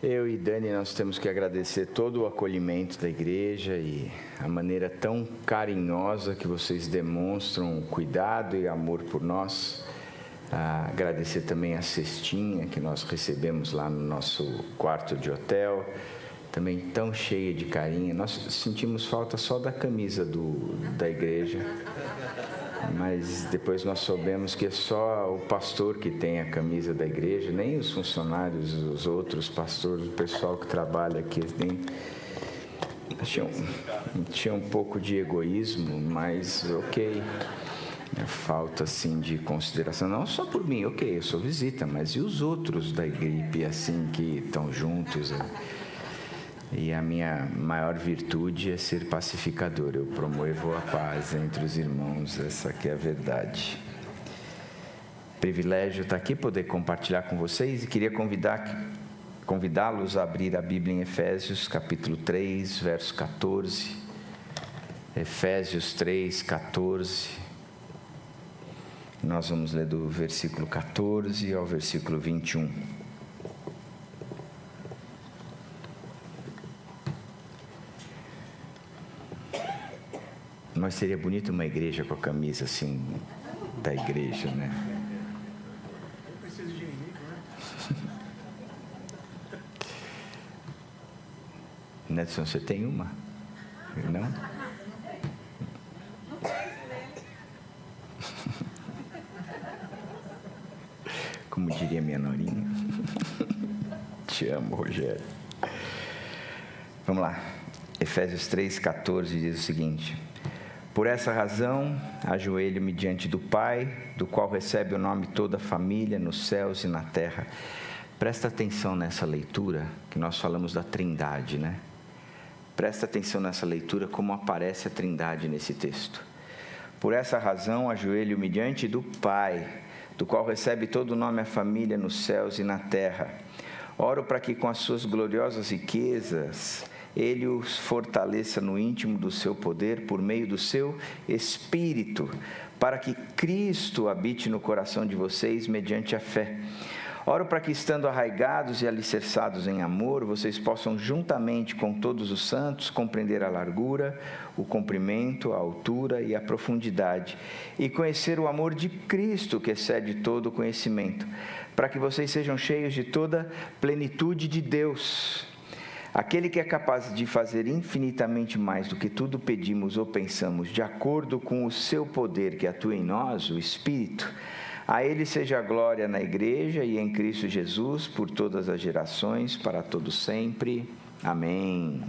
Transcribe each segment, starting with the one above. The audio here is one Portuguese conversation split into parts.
Eu e Dani, nós temos que agradecer todo o acolhimento da igreja e a maneira tão carinhosa que vocês demonstram cuidado e amor por nós. Agradecer também a cestinha que nós recebemos lá no nosso quarto de hotel, também tão cheia de carinho. Nós sentimos falta só da camisa da igreja, mas depois nós soubemos que é só o pastor que tem a camisa da igreja, nem os funcionários, os outros pastores, o pessoal que trabalha aqui tinha um pouco de egoísmo, mas ok. Falta assim de consideração, não só por mim, ok, eu sou visita, mas e os outros da equipe assim que estão juntos? E a minha maior virtude é ser pacificador, eu promovo a paz entre os irmãos, essa aqui é a verdade. Privilégio estar aqui, poder compartilhar com vocês, e queria convidá-los a abrir a Bíblia em Efésios, capítulo 3, verso 14. Efésios 3, 14. Nós vamos ler do versículo 14 ao versículo 21. Mas seria bonito uma igreja com a camisa assim, da igreja, né? Eu preciso de inimigo, né? Nedson, você tem uma? Não? Como diria minha norinha. Te amo, Rogério. Vamos lá. Efésios 3,14 diz o seguinte: por essa razão, ajoelho-me diante do Pai, do qual recebe o nome toda a família, nos céus e na terra. Presta atenção nessa leitura, que nós falamos da Trindade, né? Presta atenção nessa leitura, como aparece a Trindade nesse texto. Por essa razão, ajoelho-me diante do Pai, do qual recebe todo o nome a família nos céus e na terra. Oro para que com as suas gloriosas riquezas Ele os fortaleça no íntimo do seu poder por meio do seu Espírito, para que Cristo habite no coração de vocês mediante a fé. Oro para que, estando arraigados e alicerçados em amor, vocês possam, juntamente com todos os santos, compreender a largura, o comprimento, a altura e a profundidade, e conhecer o amor de Cristo, que excede todo o conhecimento, para que vocês sejam cheios de toda plenitude de Deus. Aquele que é capaz de fazer infinitamente mais do que tudo pedimos ou pensamos, de acordo com o seu poder que atua em nós, o Espírito. A Ele seja a glória na igreja e em Cristo Jesus, por todas as gerações, para todos sempre. Amém.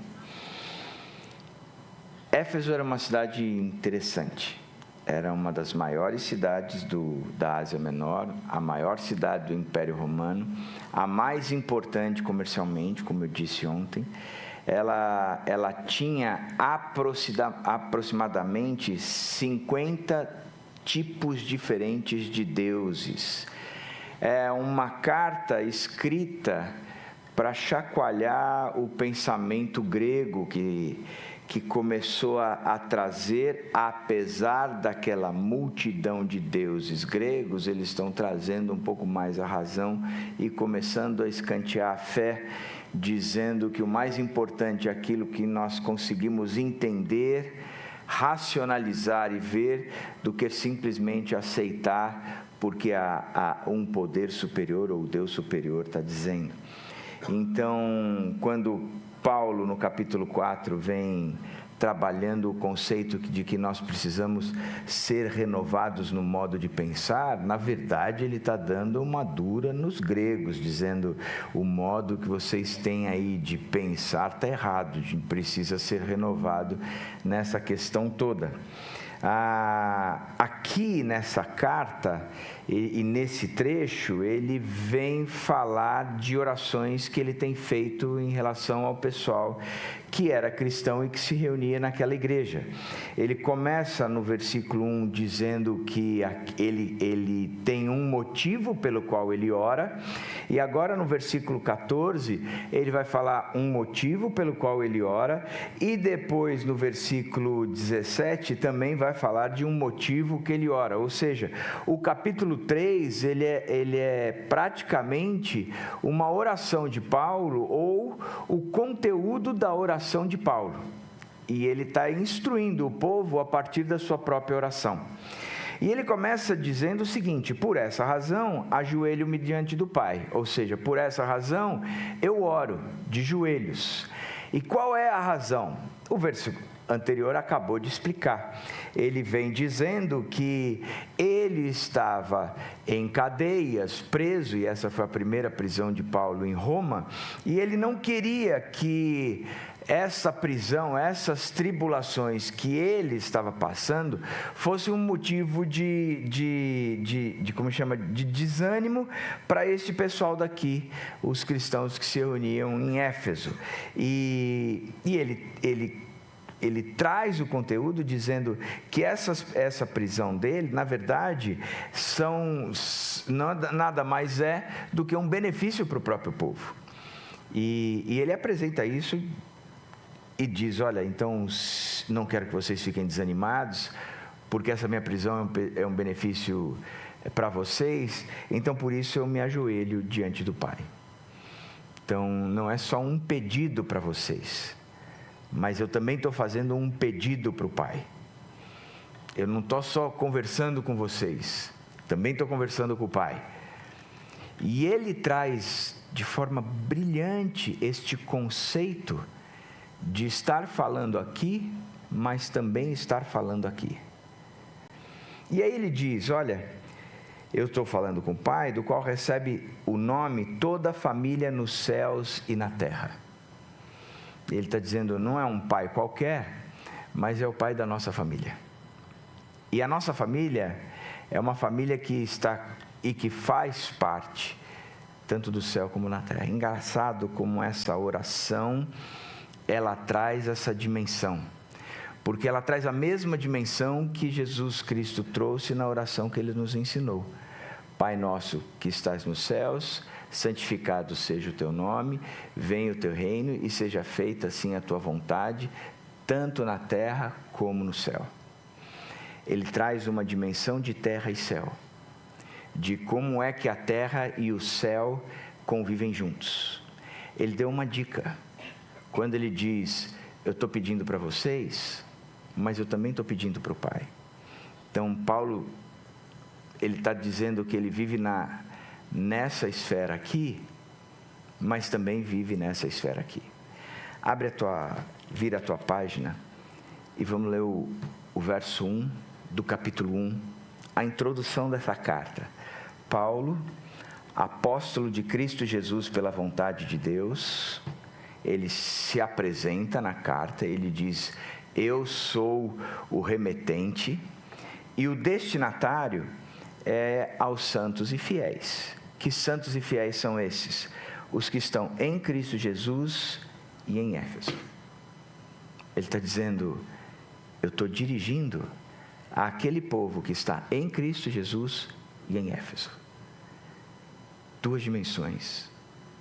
Éfeso era uma cidade interessante. Era uma das maiores cidades da Ásia Menor, a maior cidade do Império Romano, a mais importante comercialmente, como eu disse ontem. Ela tinha aproximadamente 50 tipos diferentes de deuses. É uma carta escrita para chacoalhar o pensamento grego que começou a trazer, apesar daquela multidão de deuses gregos, eles estão trazendo um pouco mais a razão e começando a escantear a fé, dizendo que o mais importante é aquilo que nós conseguimos entender, racionalizar e ver, do que simplesmente aceitar porque há um poder superior ou Deus superior está dizendo. Então, quando Paulo no capítulo 4 vem trabalhando o conceito de que nós precisamos ser renovados no modo de pensar, na verdade ele está dando uma dura nos gregos, dizendo o modo que vocês têm aí de pensar está errado, precisa ser renovado nessa questão toda. Aqui nessa carta e nesse trecho, ele vem falar de orações que ele tem feito em relação ao pessoal que era cristão e que se reunia naquela igreja. Ele começa no versículo 1 dizendo que ele tem um motivo pelo qual ele ora, e agora no versículo 14 ele vai falar um motivo pelo qual ele ora, e depois no versículo 17 também vai falar de um motivo que ele ora. Ou seja, o capítulo 3 ele é praticamente uma oração de Paulo, ou o conteúdo da oração de Paulo, e ele está instruindo o povo a partir da sua própria oração. E ele começa dizendo o seguinte: por essa razão ajoelho-me diante do Pai, ou seja, por essa razão eu oro de joelhos. E qual é a razão? O versículo anterior acabou de explicar. Ele vem dizendo que ele estava em cadeias, preso, e essa foi a primeira prisão de Paulo em Roma, e ele não queria que essa prisão, essas tribulações que ele estava passando, fosse um motivo de desânimo para este pessoal daqui, os cristãos que se reuniam em Éfeso. E ele traz o conteúdo dizendo que essa prisão dele, na verdade, nada mais é do que um benefício para o próprio povo. E ele apresenta isso e diz: olha, então não quero que vocês fiquem desanimados, porque essa minha prisão é um benefício para vocês, então por isso eu me ajoelho diante do Pai. Então não é só um pedido para vocês, mas eu também estou fazendo um pedido para o Pai. Eu não estou só conversando com vocês, também estou conversando com o Pai. E ele traz de forma brilhante este conceito de estar falando aqui, mas também estar falando aqui. E aí ele diz: olha, eu estou falando com o Pai, do qual recebe o nome toda a família nos céus e na terra. Ele está dizendo, não é um pai qualquer, mas é o pai da nossa família. E a nossa família é uma família que está e que faz parte tanto do céu como na terra. Engraçado como essa oração, ela traz essa dimensão, porque ela traz a mesma dimensão que Jesus Cristo trouxe na oração que ele nos ensinou. Pai nosso que estás nos céus, santificado seja o teu nome, venha o teu reino e seja feita assim a tua vontade, tanto na terra como no céu. Ele traz uma dimensão de terra e céu, de como é que a terra e o céu convivem juntos. Ele deu uma dica, quando ele diz, eu estou pedindo para vocês, mas eu também estou pedindo para o Pai. Então Paulo, ele está dizendo que ele vive nessa esfera aqui, mas também vive nessa esfera aqui. Vira a tua página e vamos ler o verso 1 do capítulo 1, a introdução dessa carta. Paulo, apóstolo de Cristo Jesus pela vontade de Deus, ele se apresenta na carta, ele diz, eu sou o remetente, e o destinatário é aos santos e fiéis. Que santos e fiéis são esses? Os que estão em Cristo Jesus e em Éfeso. Ele está dizendo, eu estou dirigindo àquele povo que está em Cristo Jesus e em Éfeso. Duas dimensões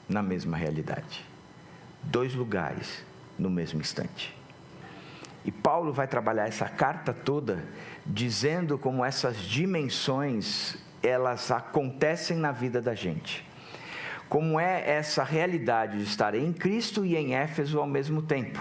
na mesma realidade. Dois lugares no mesmo instante. E Paulo vai trabalhar essa carta toda dizendo como essas dimensões, elas acontecem na vida da gente. Como é essa realidade de estar em Cristo e em Éfeso ao mesmo tempo.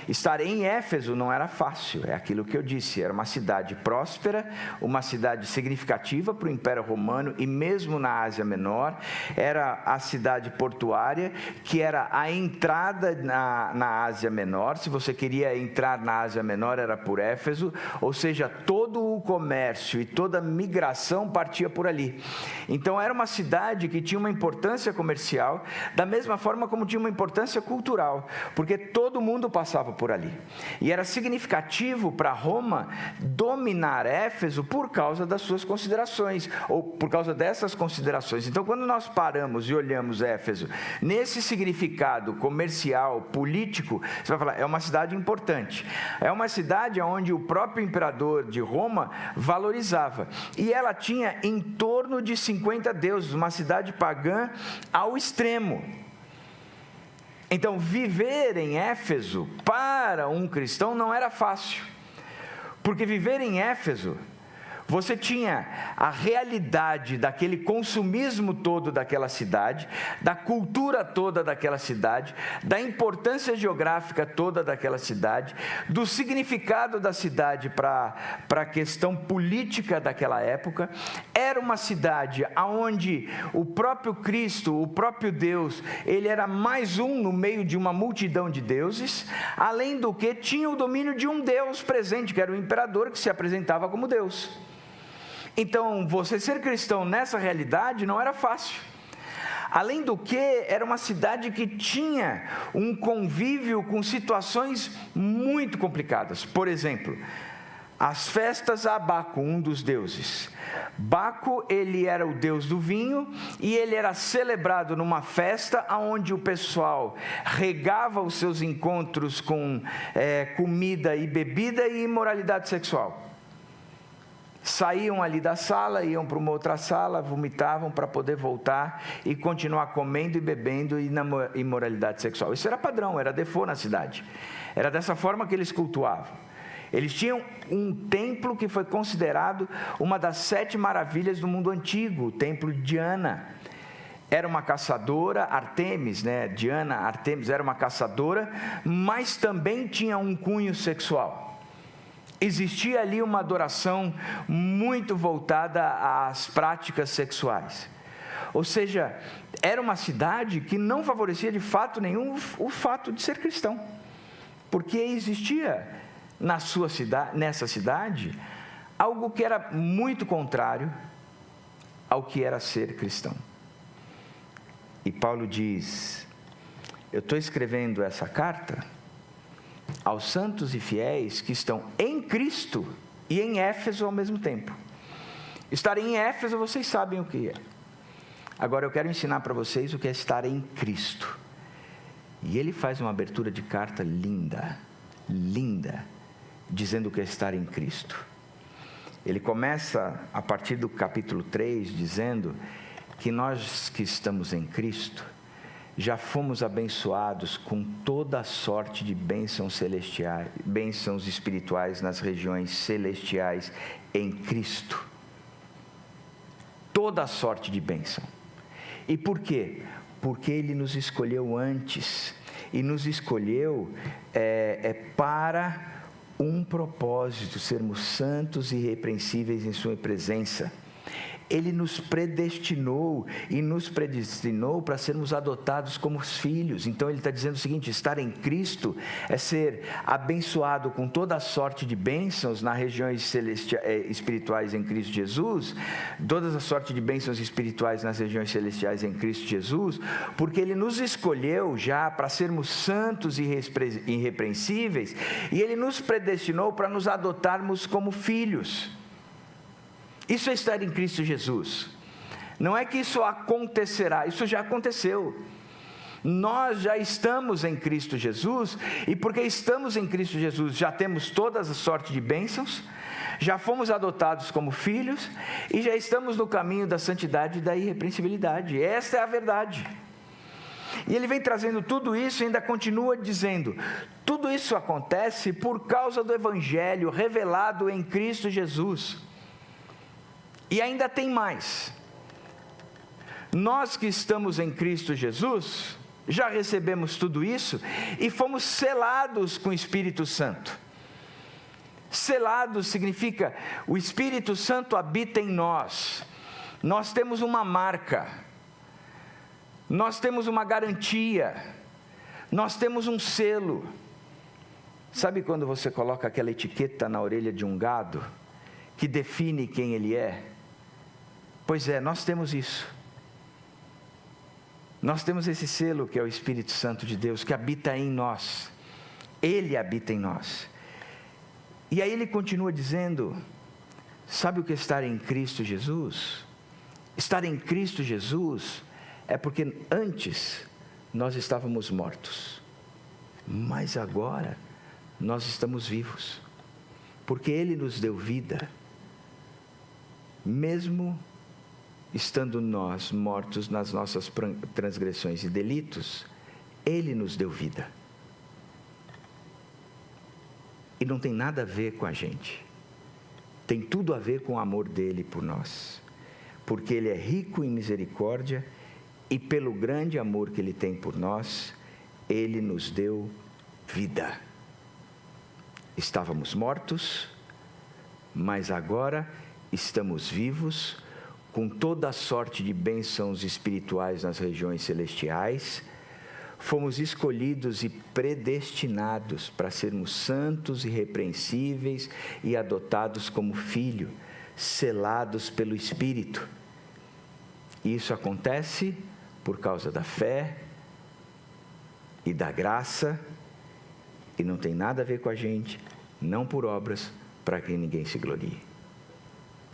Estar em Éfeso não era fácil, é aquilo que eu disse, era uma cidade próspera, uma cidade significativa para o Império Romano e mesmo na Ásia Menor, era a cidade portuária, que era a entrada na Ásia Menor. Se você queria entrar na Ásia Menor era por Éfeso, ou seja, todo o comércio e toda a migração partia por ali. Então era uma cidade que tinha uma importância comercial, da mesma forma como tinha uma importância cultural, porque todo mundo passava por ali. E era significativo para Roma dominar Éfeso por causa das suas considerações, ou por causa dessas considerações. Então, quando nós paramos e olhamos Éfeso nesse significado comercial, político, você vai falar, é uma cidade importante. É uma cidade onde o próprio imperador de Roma valorizava. E ela tinha em torno de 50 deuses, uma cidade pagã ao extremo. Então, viver em Éfeso para um cristão não era fácil, porque viver em Éfeso, você tinha a realidade daquele consumismo todo daquela cidade, da cultura toda daquela cidade, da importância geográfica toda daquela cidade, do significado da cidade para a questão política daquela época. Era uma cidade onde o próprio Cristo, o próprio Deus, ele era mais um no meio de uma multidão de deuses, além do que tinha o domínio de um Deus presente, que era o imperador, que se apresentava como Deus. Então, você ser cristão nessa realidade não era fácil. Além do que, era uma cidade que tinha um convívio com situações muito complicadas. Por exemplo, as festas a Baco, um dos deuses. Baco, ele era o deus do vinho e ele era celebrado numa festa onde o pessoal regava os seus encontros com comida e bebida e imoralidade sexual. Saíam ali da sala, iam para uma outra sala, vomitavam para poder voltar e continuar comendo e bebendo e na imoralidade sexual. Isso era padrão, era default na cidade. Era dessa forma que eles cultuavam. Eles tinham um templo que foi considerado uma das 7 maravilhas do mundo antigo, o templo de Diana. Era uma caçadora, Artemis, Diana, Artemis era uma caçadora, mas também tinha um cunho sexual. Existia ali uma adoração muito voltada às práticas sexuais. Ou seja, era uma cidade que não favorecia de fato nenhum o fato de ser cristão. Porque existia nessa cidade algo que era muito contrário ao que era ser cristão. E Paulo diz, eu estou escrevendo essa carta aos santos e fiéis que estão em Cristo e em Éfeso ao mesmo tempo. Estar em Éfeso, vocês sabem o que é. Agora eu quero ensinar para vocês o que é estar em Cristo. E ele faz uma abertura de carta linda, dizendo o que é estar em Cristo. Ele começa a partir do capítulo 3, dizendo que nós que estamos em Cristo, já fomos abençoados com toda a sorte de bênçãos celestiais, bênçãos espirituais nas regiões celestiais em Cristo. Toda a sorte de bênção. E por quê? Porque Ele nos escolheu antes. E nos escolheu para um propósito, sermos santos e irrepreensíveis em Sua presença. Ele nos predestinou para sermos adotados como filhos. Então ele está dizendo o seguinte, estar em Cristo é ser abençoado com toda a sorte de bênçãos nas regiões espirituais em Cristo Jesus, toda a sorte de bênçãos espirituais nas regiões celestiais em Cristo Jesus, porque Ele nos escolheu já para sermos santos e irrepreensíveis, e Ele nos predestinou para nos adotarmos como filhos. Isso é estar em Cristo Jesus. Não é que isso acontecerá, isso já aconteceu. Nós já estamos em Cristo Jesus, e porque estamos em Cristo Jesus, já temos toda a sorte de bênçãos, já fomos adotados como filhos, e já estamos no caminho da santidade e da irrepreensibilidade. Esta é a verdade. E ele vem trazendo tudo isso e ainda continua dizendo, tudo isso acontece por causa do Evangelho revelado em Cristo Jesus. E ainda tem mais. Nós que estamos em Cristo Jesus, já recebemos tudo isso e fomos selados com o Espírito Santo. Selado significa, o Espírito Santo habita em nós. Nós temos uma marca. Nós temos uma garantia. Nós temos um selo. Sabe quando você coloca aquela etiqueta na orelha de um gado, que define quem ele é? Pois é, nós temos isso. Nós temos esse selo que é o Espírito Santo de Deus, que habita em nós. Ele habita em nós. E aí ele continua dizendo, sabe o que é estar em Cristo Jesus? Estar em Cristo Jesus é porque antes nós estávamos mortos, mas agora nós estamos vivos, porque Ele nos deu vida, mesmo estando nós mortos nas nossas transgressões e delitos, Ele nos deu vida. E não tem nada a ver com a gente, tem tudo a ver com o amor dele por nós, porque Ele é rico em misericórdia e pelo grande amor que Ele tem por nós, Ele nos deu vida. Estávamos mortos, mas agora estamos vivos, com toda a sorte de bênçãos espirituais nas regiões celestiais. Fomos escolhidos e predestinados para sermos santos, irrepreensíveis e adotados como filho, selados pelo Espírito. E isso acontece por causa da fé e da graça, e não tem nada a ver com a gente, não por obras, para que ninguém se glorie.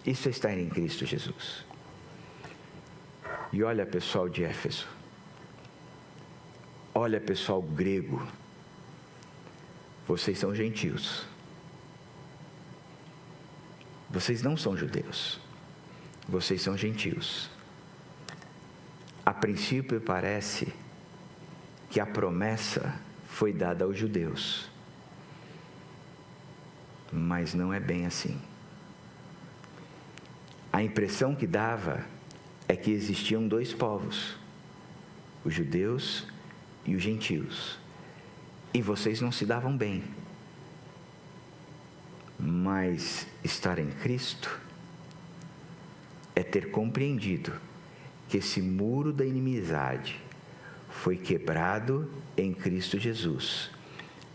Isso é estar em Cristo Jesus. E olha, pessoal de Éfeso, olha, pessoal grego, vocês são gentios, vocês não são judeus, vocês são gentios. A princípio parece que a promessa foi dada aos judeus, mas não é bem assim. A impressão que dava é que existiam dois povos, os judeus e os gentios, e vocês não se davam bem. Mas estar em Cristo é ter compreendido que esse muro da inimizade foi quebrado em Cristo Jesus,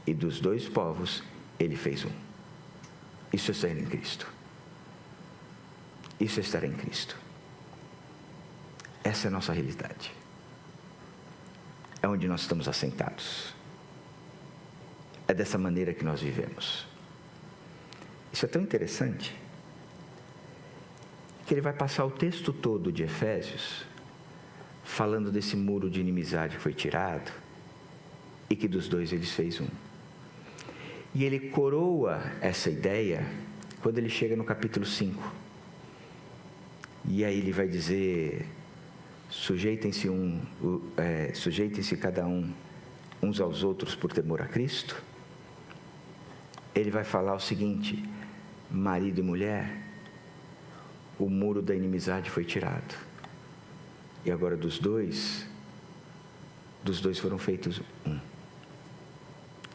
e dos dois povos Ele fez um. Isso é estar em Cristo. Isso é estar em Cristo. Essa é a nossa realidade. É onde nós estamos assentados. É dessa maneira que nós vivemos. Isso é tão interessante que ele vai passar o texto todo de Efésios falando desse muro de inimizade que foi tirado e que dos dois Ele fez um. E ele coroa essa ideia quando ele chega no capítulo 5. E aí ele vai dizer: sujeitem-se cada um uns aos outros por temor a Cristo. Ele vai falar o seguinte: marido e mulher, o muro da inimizade foi tirado, e agora dos dois foram feitos um.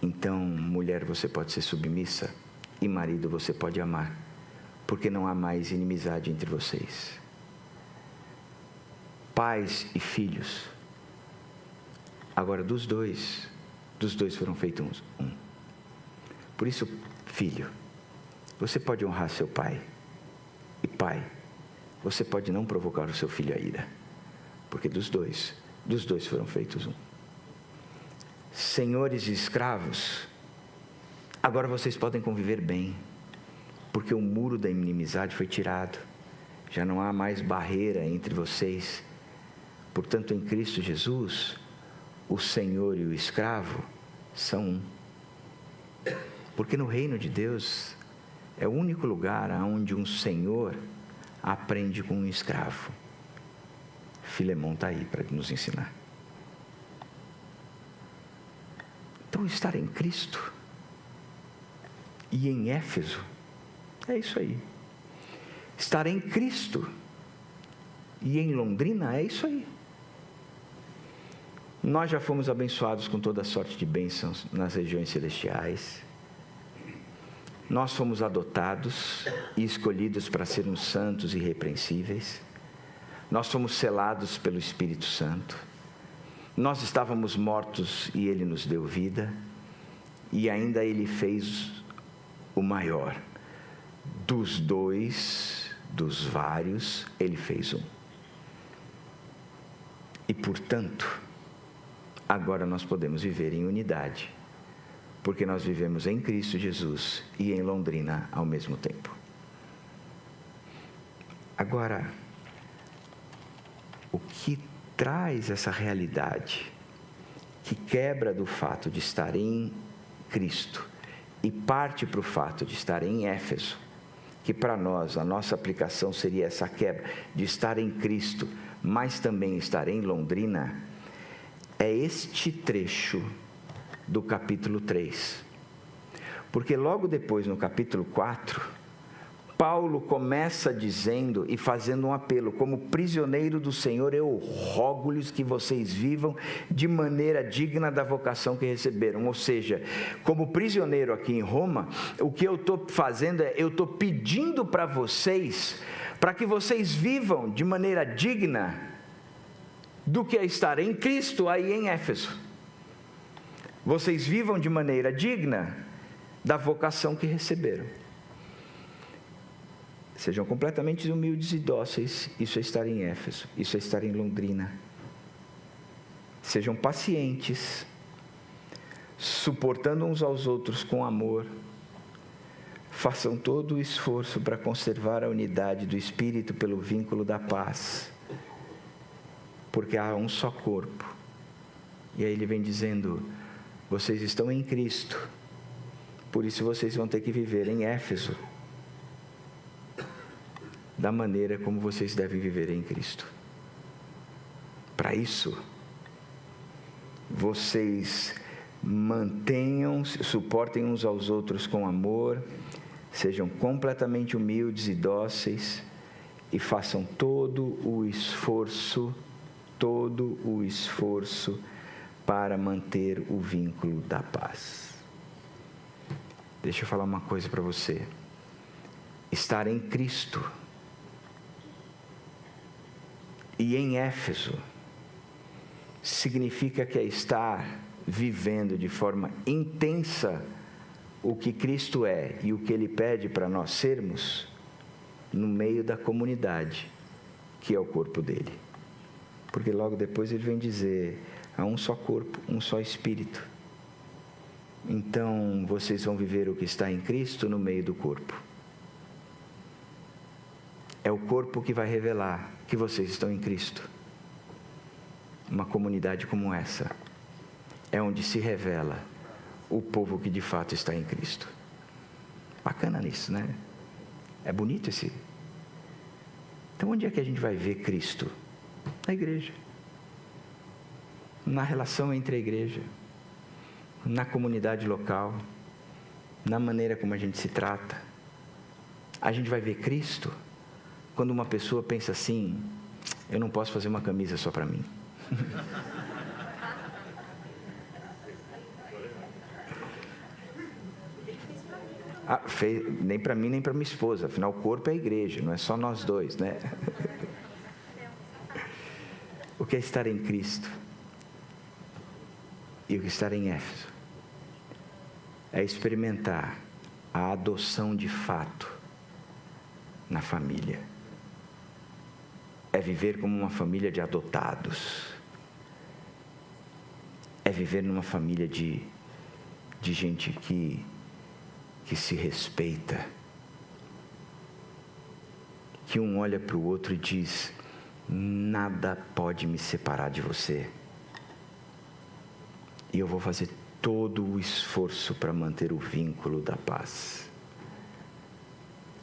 Então, mulher, você pode ser submissa, e marido, você pode amar, porque não há mais inimizade entre vocês. Pais e filhos, agora dos dois foram feitos um. Por isso, filho, você pode honrar seu pai, e pai, você pode não provocar o seu filho a ira, porque dos dois foram feitos um. Senhores e escravos, agora vocês podem conviver bem, porque o muro da inimizade foi tirado, já não há mais barreira entre vocês. Portanto, em Cristo Jesus, o Senhor e o escravo são um. Porque no reino de Deus é o único lugar onde um senhor aprende com um escravo. Filemão está aí para nos ensinar. Então, estar em Cristo e em Éfeso é isso aí. Estar em Cristo e em Londrina é isso aí. Nós já fomos abençoados com toda sorte de bênçãos nas regiões celestiais. Nós fomos adotados e escolhidos para sermos santos e irrepreensíveis. Nós fomos selados pelo Espírito Santo. Nós estávamos mortos e Ele nos deu vida. E ainda Ele fez o maior. Dos vários, Ele fez um. E portanto, agora nós podemos viver em unidade, porque nós vivemos em Cristo Jesus e em Londrina ao mesmo tempo. Agora, o que traz essa realidade que quebra do fato de estar em Cristo e parte para o fato de estar em Éfeso, que para nós, a nossa aplicação seria essa quebra de estar em Cristo, mas também estar em Londrina, é este trecho do capítulo 3. Porque logo depois, no capítulo 4, Paulo começa dizendo e fazendo um apelo: como prisioneiro do Senhor, eu rogo-lhes que vocês vivam de maneira digna da vocação que receberam. Ou seja, como prisioneiro aqui em Roma, o que eu estou fazendo é, eu estou pedindo para vocês, para que vocês vivam de maneira digna do que é estar em Cristo aí em Éfeso. Vocês vivam de maneira digna da vocação que receberam. Sejam completamente humildes e dóceis, isso é estar em Éfeso, isso é estar em Londrina. Sejam pacientes, suportando uns aos outros com amor. Façam todo o esforço para conservar a unidade do Espírito pelo vínculo da paz, porque há um só corpo. E aí ele vem dizendo: vocês estão em Cristo, por isso vocês vão ter que viver em Éfeso da maneira como vocês devem viver em Cristo. Para isso, vocês suportem uns aos outros com amor, sejam completamente humildes e dóceis e façam todo o esforço para manter o vínculo da paz. Deixa eu falar uma coisa para você. Estar em Cristo e em Éfeso significa que é estar vivendo de forma intensa o que Cristo é e o que Ele pede para nós sermos no meio da comunidade, que é o corpo dele. Porque logo depois ele vem dizer: há um só corpo, um só Espírito. Então vocês vão viver o que está em Cristo no meio do corpo. É o corpo que vai revelar que vocês estão em Cristo. Uma comunidade como essa é onde se revela o povo que de fato está em Cristo. Bacana nisso, né? É bonito esse. Então onde é que a gente vai ver Cristo? Na igreja. Na relação entre a igreja, na comunidade local, na maneira como a gente se trata. A gente vai ver Cristo quando uma pessoa pensa assim: eu não posso fazer uma camisa só para mim. Nem para mim, nem para minha esposa. Afinal, o corpo é a igreja, não é só nós dois, né? O que é estar em Cristo? E o que é estar em Éfeso? É experimentar a adoção de fato na família. É viver como uma família de adotados. É viver numa família de gente que se respeita. Que um olha para o outro e diz: nada pode me separar de você. E eu vou fazer todo o esforço para manter o vínculo da paz.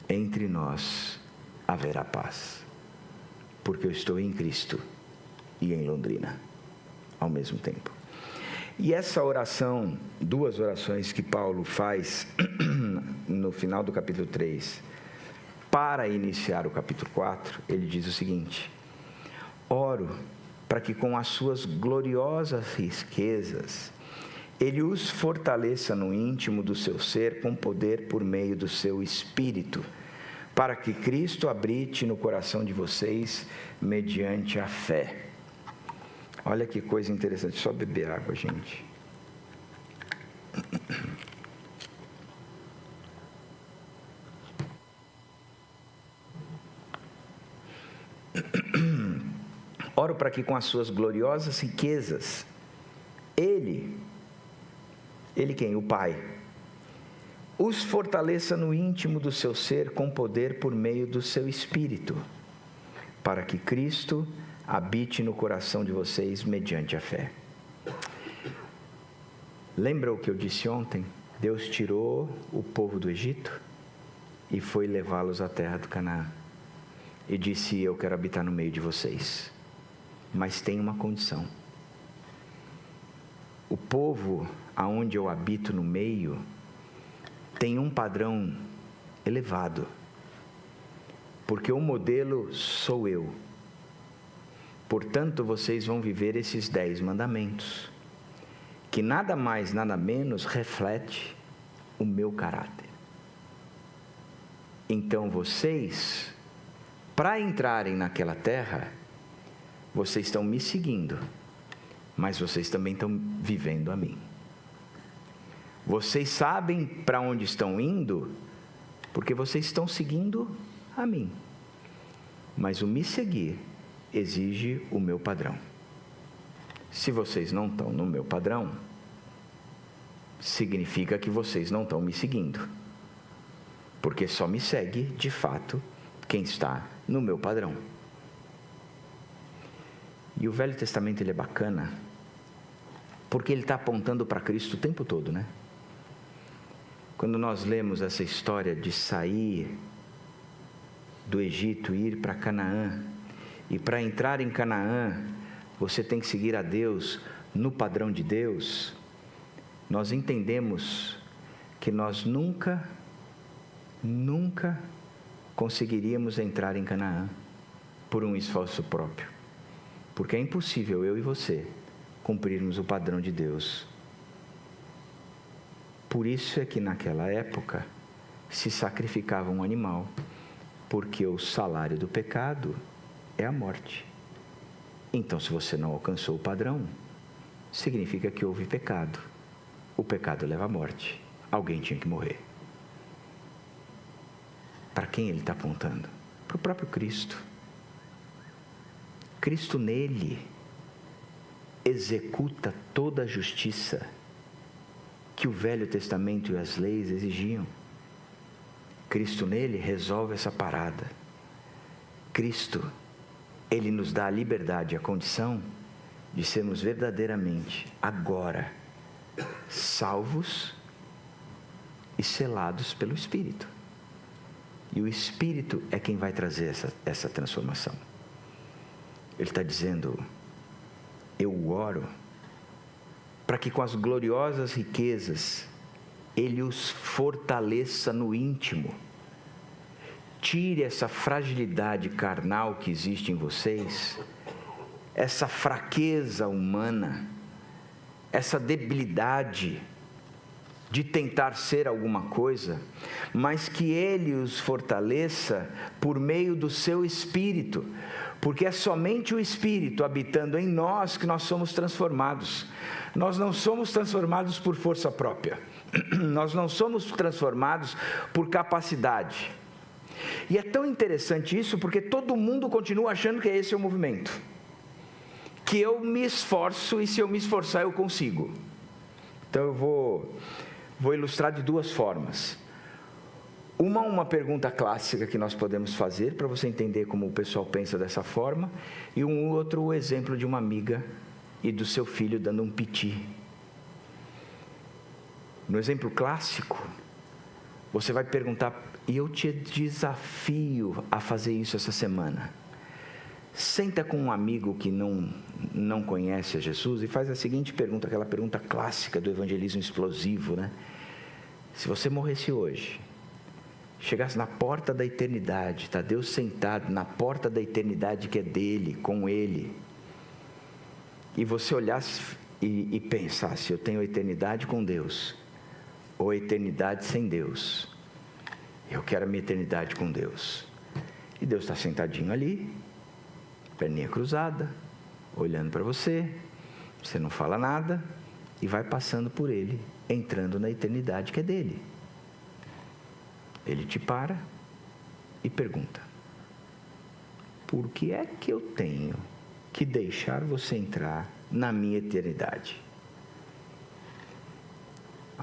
Entre nós haverá paz, porque eu estou em Cristo e em Londrina ao mesmo tempo. E essa oração, duas orações que Paulo faz no final do capítulo 3, para iniciar o capítulo 4, ele diz o seguinte: oro para que com as suas gloriosas riquezas Ele os fortaleça no íntimo do seu ser com poder por meio do seu Espírito, para que Cristo habite no coração de vocês mediante a fé. Olha que coisa interessante, só beber água, gente. Oro para que com as suas gloriosas riquezas, Ele Ele quem? O Pai. Os fortaleça no íntimo do seu ser com poder por meio do seu Espírito, para que Cristo habite no coração de vocês mediante a fé. Lembra o que eu disse ontem? Deus tirou o povo do Egito e foi levá-los à terra do Canaã. E disse: eu quero habitar no meio de vocês. Mas tem uma condição. O povo aonde eu habito no meio tem um padrão elevado, porque o modelo sou eu. Portanto, vocês vão viver esses 10 mandamentos, que nada mais, nada menos reflete o meu caráter. Então vocês, para entrarem naquela terra, vocês estão me seguindo, mas vocês também estão vivendo a mim. Vocês sabem para onde estão indo, porque vocês estão seguindo a mim. Mas o me seguir exige o meu padrão. Se vocês não estão no meu padrão, significa que vocês não estão me seguindo. Porque só me segue, de fato, quem está no meu padrão. E o Velho Testamento ele é bacana, porque ele está apontando para Cristo o tempo todo, né? Quando nós lemos essa história de sair do Egito e ir para Canaã, e para entrar em Canaã, você tem que seguir a Deus no padrão de Deus, nós entendemos que nós nunca conseguiríamos entrar em Canaã por um esforço próprio, porque é impossível eu e você cumprirmos o padrão de Deus. Por isso é que naquela época se sacrificava um animal, porque o salário do pecado é a morte. Então, se você não alcançou o padrão, significa que houve pecado. O pecado leva à morte. Alguém tinha que morrer. Para quem ele está apontando? Para o próprio Cristo. Cristo nele executa toda a justiça que o Velho Testamento e as leis exigiam. Cristo nele resolve essa parada. Cristo, ele nos dá a liberdade, a condição de sermos verdadeiramente, agora, salvos e selados pelo Espírito. E o Espírito é quem vai trazer essa transformação. Ele está dizendo: eu oro para que com as gloriosas riquezas ele os fortaleça no íntimo. Tire essa fragilidade carnal que existe em vocês, essa fraqueza humana, essa debilidade de tentar ser alguma coisa, mas que ele os fortaleça por meio do seu Espírito, porque é somente o Espírito habitando em nós que nós somos transformados. Nós não somos transformados por força própria, nós não somos transformados por capacidade. E é tão interessante isso, porque todo mundo continua achando que esse é o movimento, que eu me esforço e se eu me esforçar eu consigo. Então eu vou ilustrar de duas formas. Uma pergunta clássica que nós podemos fazer, para você entender como o pessoal pensa dessa forma, e um outro, o exemplo de uma amiga e do seu filho dando um piti. No exemplo clássico, você vai perguntar, e eu te desafio a fazer isso essa semana. Senta com um amigo que não conhece a Jesus e faz a seguinte pergunta, aquela pergunta clássica do evangelismo explosivo, né? Se você morresse hoje, chegasse na porta da eternidade, está Deus sentado na porta da eternidade que é dele, com ele, e você olhasse e pensasse, eu tenho a eternidade com Deus, ou a eternidade sem Deus, eu quero a minha eternidade com Deus, e Deus está sentadinho ali, perninha cruzada, olhando para você, você não fala nada, e vai passando por ele, entrando na eternidade que é dele. Ele te para e pergunta: por que é que eu tenho que deixar você entrar na minha eternidade?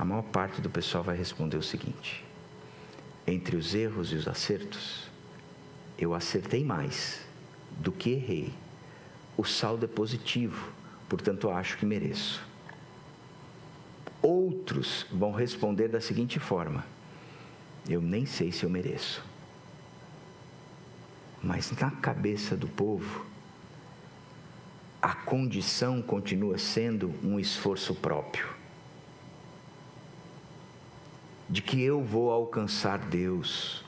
a maior parte do pessoal vai responder o seguinte: entre os erros e os acertos, eu acertei mais do que errei. O saldo é positivo, portanto eu acho que mereço. Outros vão responder da seguinte forma: eu nem sei se eu mereço. Mas na cabeça do povo, a condição continua sendo um esforço próprio, de que eu vou alcançar Deus.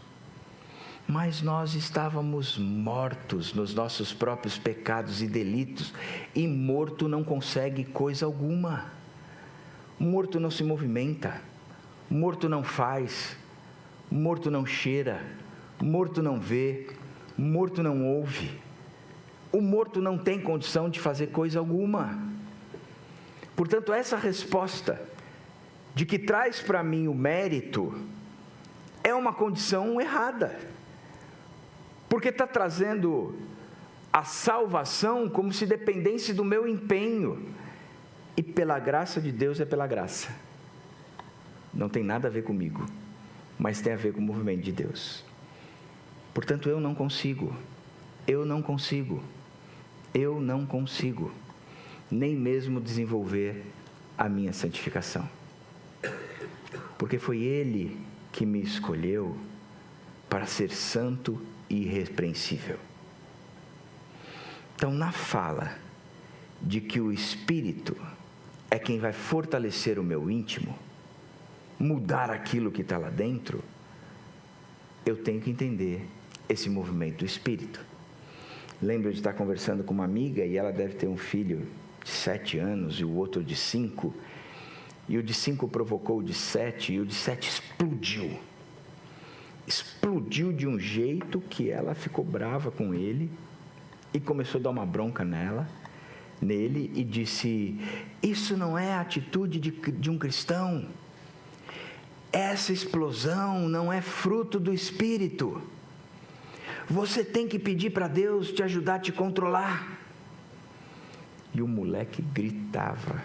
Mas nós estávamos mortos nos nossos próprios pecados e delitos, e morto não consegue coisa alguma. Morto não se movimenta, morto não faz, morto não cheira, morto não vê, morto não ouve. O morto não tem condição de fazer coisa alguma. Portanto, essa resposta de que traz para mim o mérito é uma condição errada, porque está trazendo a salvação como se dependesse do meu empenho. E pela graça de Deus é pela graça. Não tem nada a ver comigo, mas tem a ver com o movimento de Deus. Portanto, eu não consigo nem mesmo desenvolver a minha santificação. Porque foi Ele que me escolheu para ser santo e irrepreensível. Então, na fala de que o Espírito é quem vai fortalecer o meu íntimo, mudar aquilo que está lá dentro, eu tenho que entender esse movimento do Espírito. Lembro de estar conversando com uma amiga, e ela deve ter um filho de 7 anos e o outro de 5, e o de 5 provocou o de 7, e o de 7 explodiu de um jeito que ela ficou brava com ele, e começou a dar uma bronca nele, e disse: isso não é a atitude de um cristão, essa explosão não é fruto do Espírito, você tem que pedir para Deus te ajudar a te controlar. E o moleque gritava: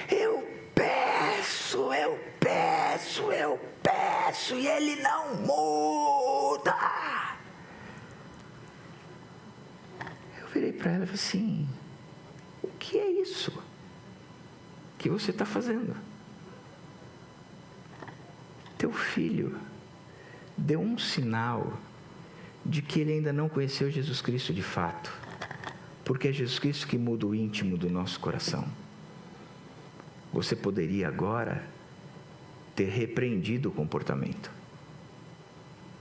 eu peço, e ele não muda. Eu virei para ela e falei assim: o que é isso que você está fazendo? Teu filho deu um sinal de que ele ainda não conheceu Jesus Cristo de fato, porque é Jesus Cristo que muda o íntimo do nosso coração. Você poderia agora ter repreendido o comportamento,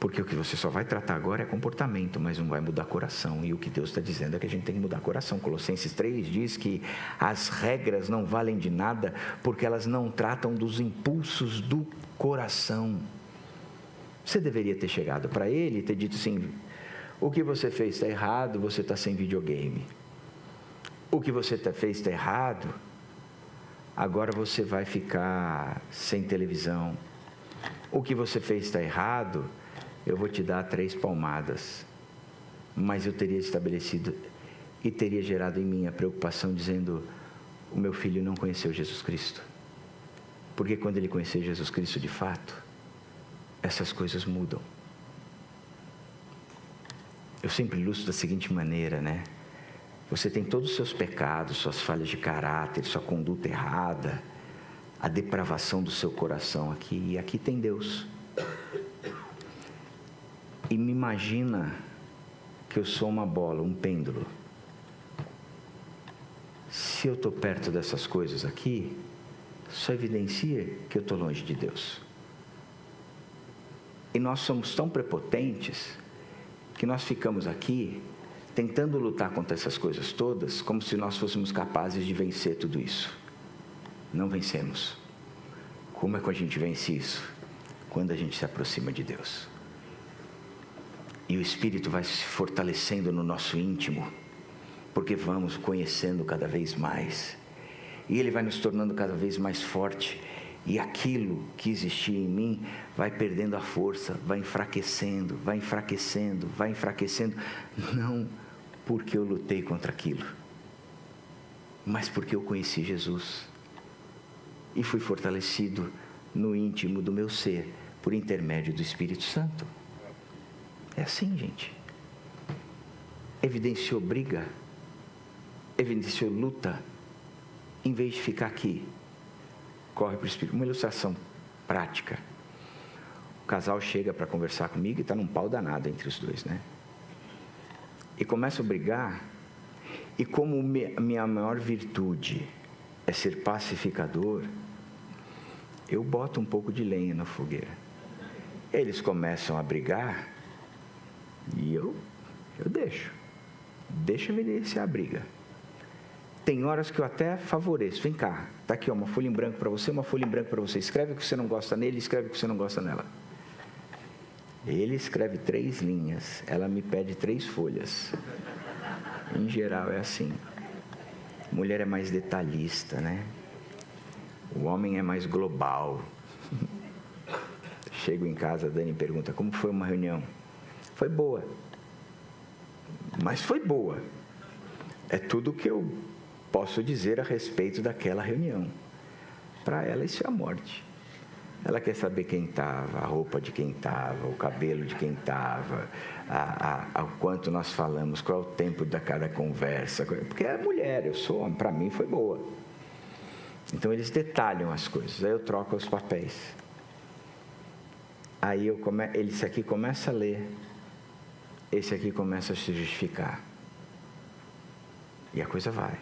porque o que você só vai tratar agora é comportamento, mas não vai mudar coração. E o que Deus está dizendo é que a gente tem que mudar coração. Colossenses 3 diz que as regras não valem de nada, porque elas não tratam dos impulsos do coração. Você deveria ter chegado para ele e ter dito assim: o que você fez está errado, você está sem videogame. O que você fez está errado, agora você vai ficar sem televisão. O que você fez está errado, eu vou te dar 3 palmadas. Mas eu teria estabelecido e teria gerado em mim a preocupação dizendo: o meu filho não conheceu Jesus Cristo. Porque quando ele conhecer Jesus Cristo de fato, essas coisas mudam. Eu sempre ilustro da seguinte maneira, né? Você tem todos os seus pecados, suas falhas de caráter, sua conduta errada, a depravação do seu coração aqui, e aqui tem Deus. E me imagina que eu sou uma bola, um pêndulo. Se eu estou perto dessas coisas aqui, só evidencia que eu estou longe de Deus. E nós somos tão prepotentes que nós ficamos aqui tentando lutar contra essas coisas todas, como se nós fôssemos capazes de vencer tudo isso. Não vencemos. Como é que a gente vence isso? Quando a gente se aproxima de Deus. E o Espírito vai se fortalecendo no nosso íntimo, porque vamos conhecendo cada vez mais. E Ele vai nos tornando cada vez mais forte. E aquilo que existia em mim vai perdendo a força, vai enfraquecendo. Não porque eu lutei contra aquilo, mas porque eu conheci Jesus. e fui fortalecido no íntimo do meu ser, por intermédio do Espírito Santo. É assim, gente. Evidenciou briga, evidenciou luta, em vez de ficar aqui, corre para o Espírito. Uma ilustração prática. O casal chega para conversar comigo e está num pau danado entre os dois, né? E começa a brigar, e como minha maior virtude é ser pacificador, eu boto um pouco de lenha na fogueira. Eles começam a brigar, e eu deixo evidenciar a briga. Tem horas que eu até favoreço. Vem cá, está aqui uma folha em branco para você, uma folha em branco para você. Escreve o que você não gosta nele, escreve o que você não gosta nela. Ele escreve 3 linhas, ela me pede 3 folhas. Em geral é assim. Mulher é mais detalhista, né? O homem é mais global. Chego em casa, a Dani pergunta, como foi uma reunião? Foi boa. Mas foi boa. É tudo o que eu posso dizer a respeito daquela reunião. Para ela isso é a morte. Ela quer saber quem estava, a roupa de quem estava, o cabelo de quem estava, o quanto nós falamos, qual é o tempo da cada conversa. Porque é mulher, eu sou homem, para mim foi boa. Então eles detalham as coisas, aí eu troco os papéis. Aí esse aqui começa a ler, esse aqui começa a se justificar. E a coisa vai.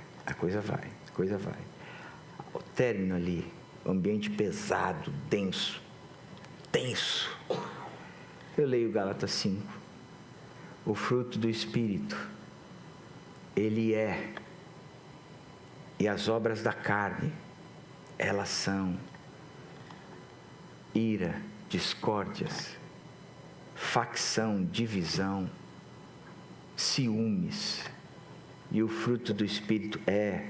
O término ali, ambiente pesado, denso. Eu leio Gálatas 5. O fruto do Espírito, ele é. E as obras da carne, elas são ira, discórdias, facção, divisão, ciúmes. E o fruto do Espírito é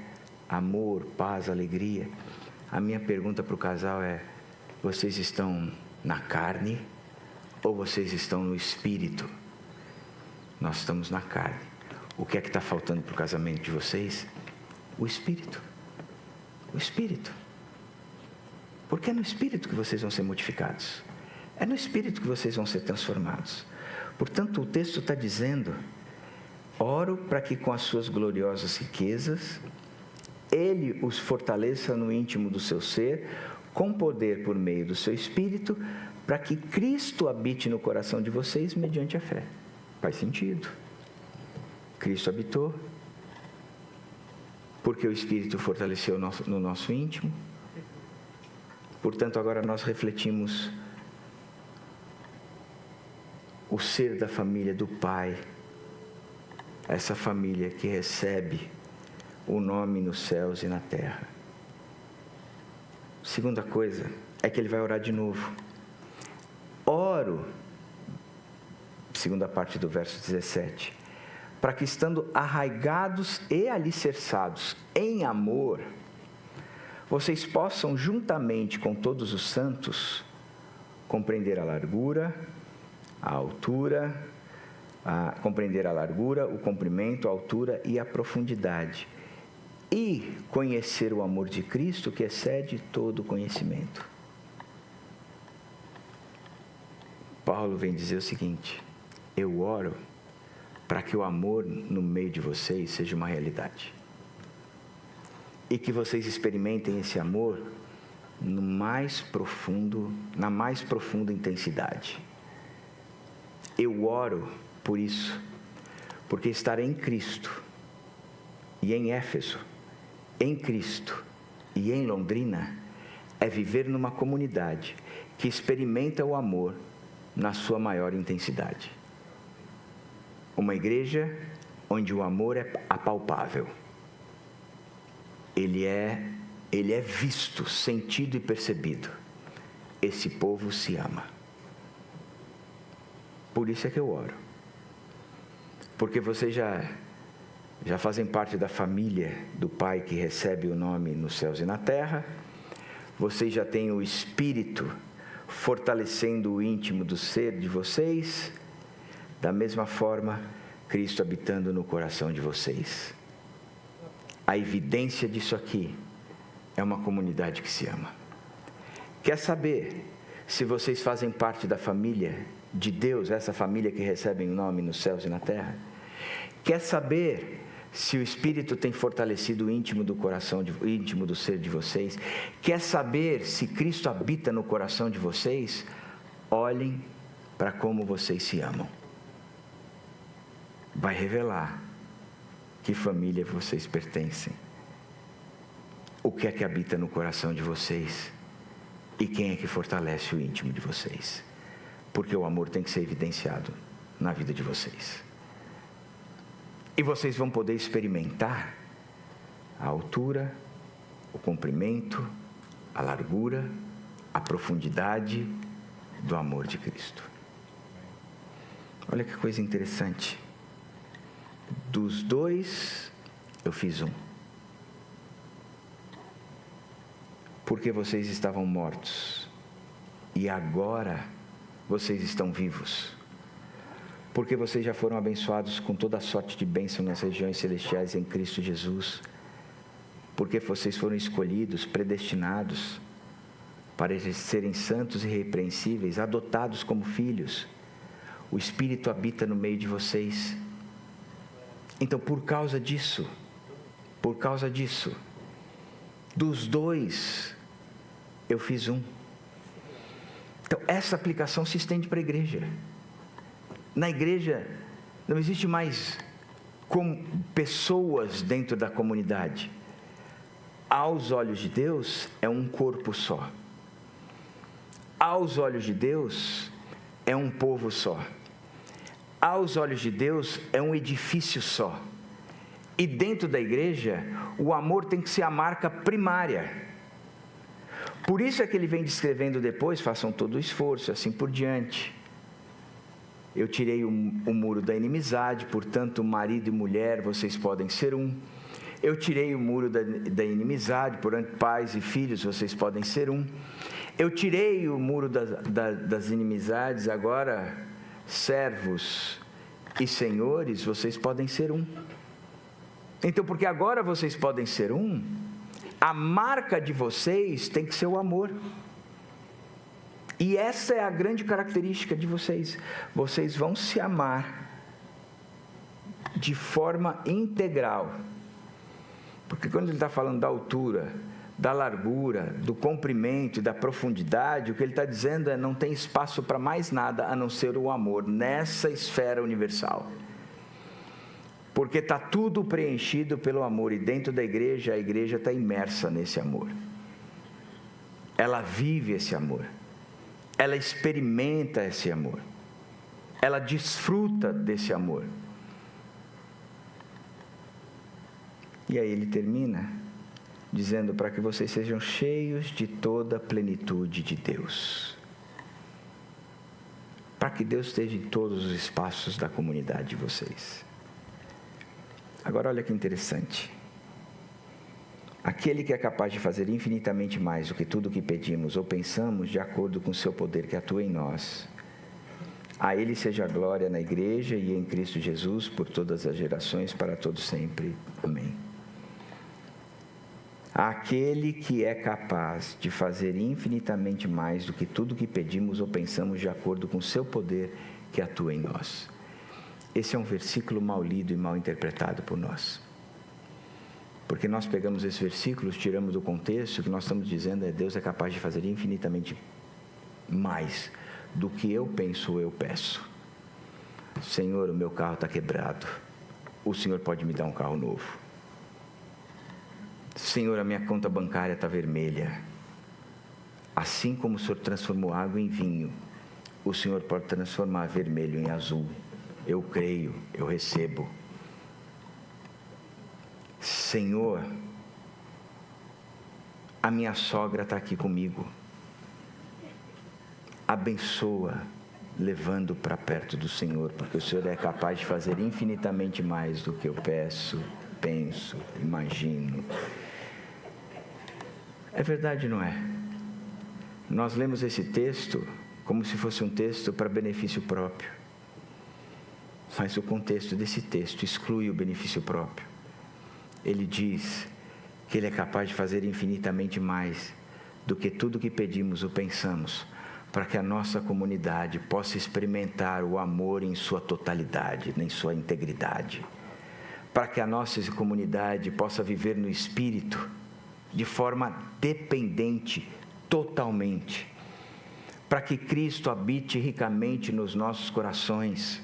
amor, paz, alegria. A minha pergunta para o casal é: vocês estão na carne ou vocês estão no Espírito? Nós estamos na carne. O que é que está faltando para o casamento de vocês? O Espírito. O Espírito. Porque é no Espírito que vocês vão ser modificados. É no Espírito que vocês vão ser transformados. Portanto, o texto está dizendo: oro para que com as suas gloriosas riquezas, Ele os fortaleça no íntimo do seu ser, com poder por meio do seu Espírito, para que Cristo habite no coração de vocês mediante a fé. Faz sentido. Cristo habitou, porque o Espírito fortaleceu no nosso íntimo. Portanto, agora nós refletimos o ser da família do Pai, essa família que recebe o nome nos céus e na terra. Segunda coisa é que ele vai orar de novo. Oro, segunda parte do verso 17, para que estando arraigados e alicerçados em amor, vocês possam juntamente com todos os santos compreender a largura, a altura, compreender a largura, o comprimento, a altura e a profundidade, e conhecer o amor de Cristo que excede todo conhecimento. Paulo vem dizer o seguinte: eu oro para que o amor no meio de vocês seja uma realidade, e que vocês experimentem esse amor na mais profunda intensidade. Eu oro por isso, porque estar em Cristo e em Éfeso, em Cristo e em Londrina, é viver numa comunidade que experimenta o amor na sua maior intensidade. Uma igreja onde o amor é apalpável. Ele é visto, sentido e percebido. Esse povo se ama. Por isso é que eu oro. Porque vocês já fazem parte da família do Pai que recebe o nome nos céus e na terra. Vocês já têm o Espírito fortalecendo o íntimo do ser de vocês. Da mesma forma, Cristo habitando no coração de vocês. A evidência disso aqui é uma comunidade que se ama. Quer saber se vocês fazem parte da família de Deus, essa família que recebe um nome nos céus e na terra? Quer saber se o Espírito tem fortalecido o íntimo do coração, o íntimo do ser de vocês? Quer saber se Cristo habita no coração de vocês? Olhem para como vocês se amam. Vai revelar que família vocês pertencem. O que é que habita no coração de vocês? E quem é que fortalece o íntimo de vocês? Porque o amor tem que ser evidenciado na vida de vocês. E vocês vão poder experimentar a altura, o comprimento, a largura, a profundidade do amor de Cristo. Olha que coisa interessante. Dos dois, eu fiz um. Porque vocês estavam mortos e agora vocês estão vivos. Porque vocês já foram abençoados com toda a sorte de bênção nas regiões celestiais em Cristo Jesus. Porque vocês foram escolhidos, predestinados para serem santos e irrepreensíveis, adotados como filhos. O Espírito habita no meio de vocês. Então, por causa disso, dos dois, eu fiz um. Então, essa aplicação se estende para a igreja. Na igreja, não existe mais como pessoas dentro da comunidade. Aos olhos de Deus, é um corpo só. Aos olhos de Deus, é um povo só. Aos olhos de Deus, é um edifício só. E dentro da igreja, o amor tem que ser a marca primária. Por isso é que ele vem descrevendo depois, façam todo o esforço, assim por diante. Eu tirei o muro da inimizade, portanto, marido e mulher, vocês podem ser um. Eu tirei o muro da inimizade, portanto, pais e filhos, vocês podem ser um. Eu tirei o muro das inimizades, agora, servos e senhores, vocês podem ser um. Então, porque agora vocês podem ser um, a marca de vocês tem que ser o amor. E essa é a grande característica de vocês. Vocês vão se amar de forma integral. Porque quando ele está falando da altura, da largura, do comprimento e da profundidade, o que ele está dizendo é: não tem espaço para mais nada a não ser o amor nessa esfera universal. Porque está tudo preenchido pelo amor, e dentro da igreja, a igreja está imersa nesse amor. Ela vive esse amor. Ela experimenta esse amor. Ela desfruta desse amor. E aí ele termina dizendo: para que vocês sejam cheios de toda a plenitude de Deus. Para que Deus esteja em todos os espaços da comunidade de vocês. Agora olha que interessante. Aquele que é capaz de fazer infinitamente mais do que tudo o que pedimos ou pensamos, de acordo com o seu poder que atua em nós. A Ele seja a glória na igreja e em Cristo Jesus, por todas as gerações, para todos sempre. Amém. Aquele que é capaz de fazer infinitamente mais do que tudo o que pedimos ou pensamos, de acordo com o seu poder que atua em nós. Esse é um versículo mal lido e mal interpretado por nós. Porque nós pegamos esse versículo, tiramos do contexto, o que nós estamos dizendo é: Deus é capaz de fazer infinitamente mais do que eu penso ou eu peço. Senhor, o meu carro está quebrado, o Senhor pode me dar um carro novo. Senhor, a minha conta bancária está vermelha. Assim como o Senhor transformou água em vinho, o Senhor pode transformar vermelho em azul. Eu creio, eu recebo. Senhor, a minha sogra está aqui comigo. Abençoa, levando para perto do Senhor, porque o Senhor é capaz de fazer infinitamente mais do que eu peço, penso, imagino. É verdade, não é? Nós lemos esse texto como se fosse um texto para benefício próprio. Mas o contexto desse texto exclui o benefício próprio. Ele diz que Ele é capaz de fazer infinitamente mais do que tudo que pedimos ou pensamos, para que a nossa comunidade possa experimentar o amor em sua totalidade, em sua integridade, para que a nossa comunidade possa viver no Espírito, de forma dependente, totalmente, para que Cristo habite ricamente nos nossos corações,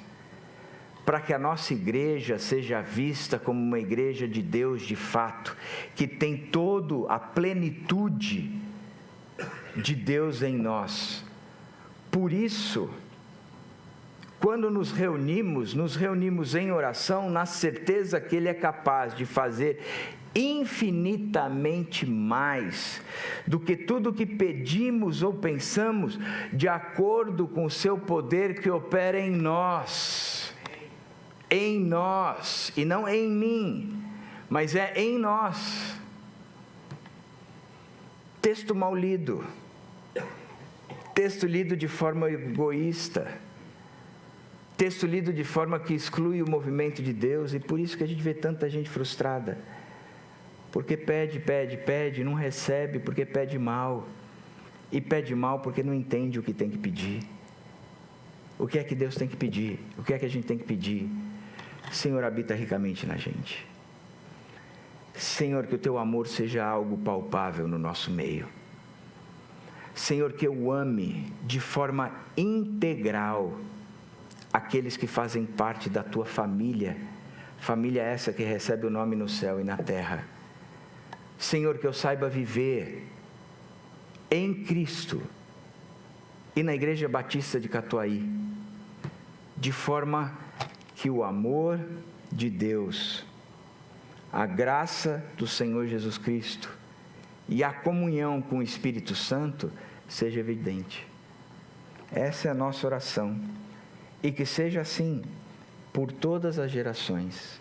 para que a nossa igreja seja vista como uma igreja de Deus de fato, que tem toda a plenitude de Deus em nós. Por isso, quando nos reunimos em oração, na certeza que Ele é capaz de fazer infinitamente mais do que tudo que pedimos ou pensamos, de acordo com o seu poder que opera em nós, e não em mim, mas é em nós. Texto mal lido, texto lido de forma egoísta, texto lido de forma que exclui o movimento de Deus, e por isso que a gente vê tanta gente frustrada, porque pede, não recebe porque pede mal, e pede mal porque não entende o que tem que pedir. O que é que Deus tem que pedir? O que é que a gente tem que pedir? Senhor, habita ricamente na gente. Senhor, que o Teu amor seja algo palpável no nosso meio. Senhor, que eu ame de forma integral aqueles que fazem parte da Tua família, família essa que recebe o nome no céu e na terra. Senhor, que eu saiba viver em Cristo e na Igreja Batista de Catuaí, de forma que o amor de Deus, a graça do Senhor Jesus Cristo e a comunhão com o Espírito Santo seja evidente. Essa é a nossa oração, e que seja assim por todas as gerações,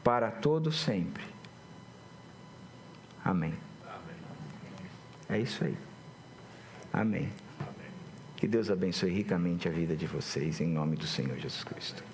para todos sempre. Amém. É isso aí. Amém. Que Deus abençoe ricamente a vida de vocês, em nome do Senhor Jesus Cristo.